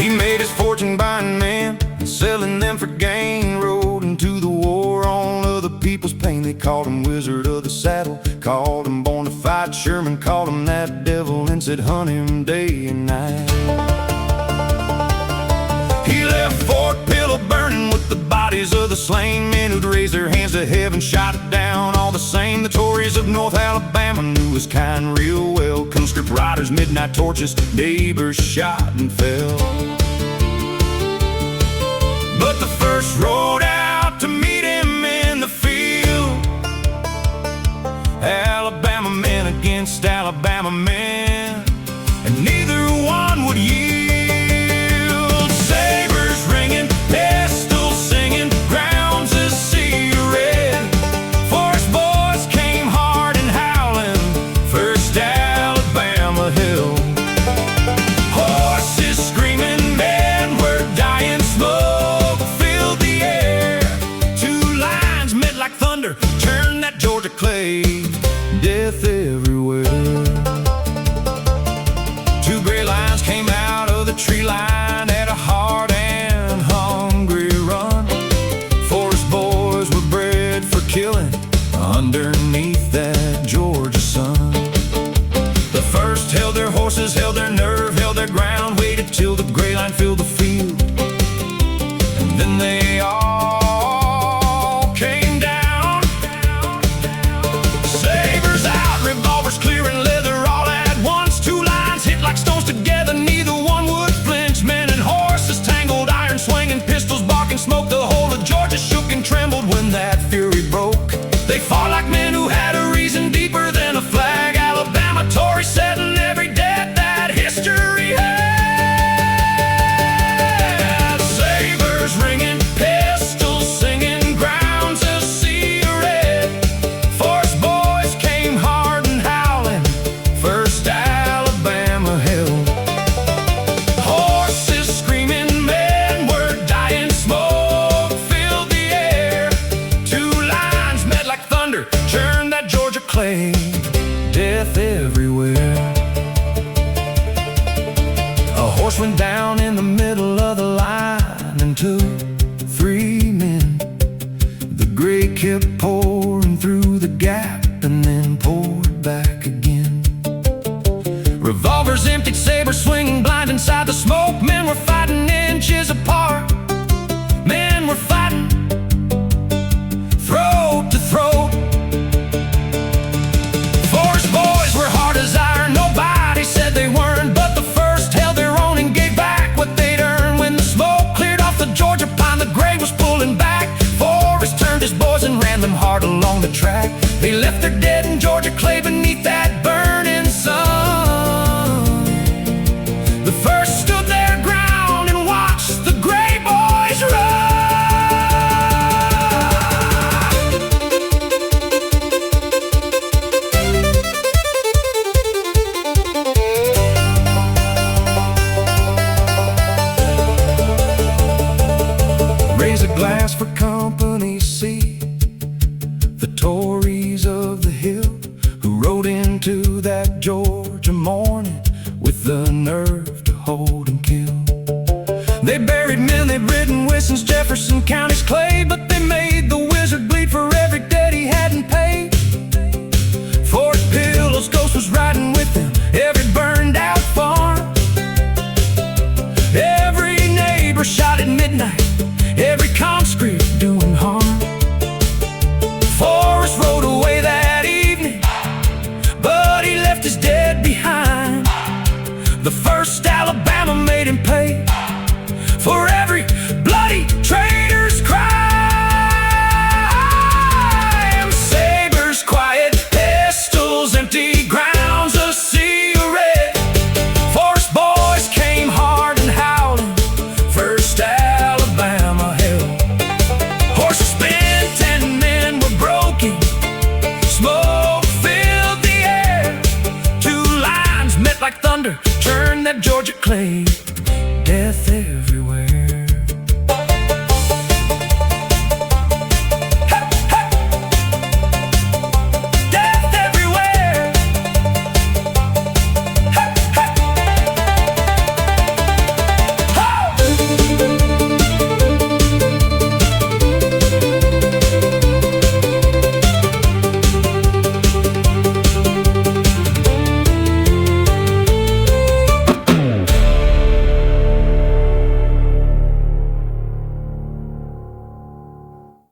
He made his fortune buying men and selling them for gain. Rode into the war on other people's pain. They called him Wizard of the Saddle, called him Born to Fight. Sherman called him that devil and said hunt him day and night. He left Fort Pillow burning with the bodies of the slain men who'd raised their hands to heaven, shot down all the same. The Tories of North Alabama knew his kind real well. Conscript riders, midnight torches, neighbors shot and fell. But the first rode out to meet him in the field. Alabama men against Alabama men, and neither one would yield. Sabers ringing, pistols singing, grounds a sea of red. Forrest boys came hard and howling, first Alabama hill. Horses screaming, men were dying, smoke filled the air. Two lines met like thunder, turned that Georgia clay, death everywhere. Two gray lines came out of the tree line at a hard and hungry run. Forrest boys were bred for killing underneath that Georgia sun. The first held their horses, held their nerve, held their ground, waited till the gray line filled the field, and then they all came down. Sabers out, revolvers clearing leather all at once. Two lines hit like stones together, neither one would flinch. Men and horses tangled, iron swinging, pistols barking, smoke. The whole of Georgia shook and trembled when that fury broke. They fought like men who had a reason deeper than a flag. Alabama Tory setting every debt that history had. Sabers ringing, pistols singing, grounds a sea of red. Forrest boys came hard and howling, first Alabama hill. Horses screaming, men were dying, smoke filled the air. Two lines met like thunder, churned that Georgia clay, death everywhere. A horse went down in the middle of the line, and 2, 3 men. The gray kept pouring through the gap and then poured back again. Revolvers emptied, sabers swinging blind inside the smoke. Men were fighting inches apart. Men were fighting throat to throat. Forrest boys were hard as iron, nobody said they weren't. But the first held their own and gave back what they'd earned. When the smoke cleared off the Georgia pine, the gray was pulling back. Forrest turned his boys and ran them hard along the track. They left their dead in Georgia clay beneath that burning sun. The first stood their ground and watched the gray boys run. Raise a glass for company C, the Tories of the hill, who rode into that Georgia morning with the nerve to hold and kill. They buried men they'd ridden with since Jefferson County's clay, but they made the wizard bleed for every debt he hadn't paid. Fort Pillow's ghost was riding with them, every burned out farm, every neighbor shot at midnight, every conscript doing harm. Forrest rode away that evening, but he left his dead behind. The first Alabama made him pay for every bloody traitor's crime. death every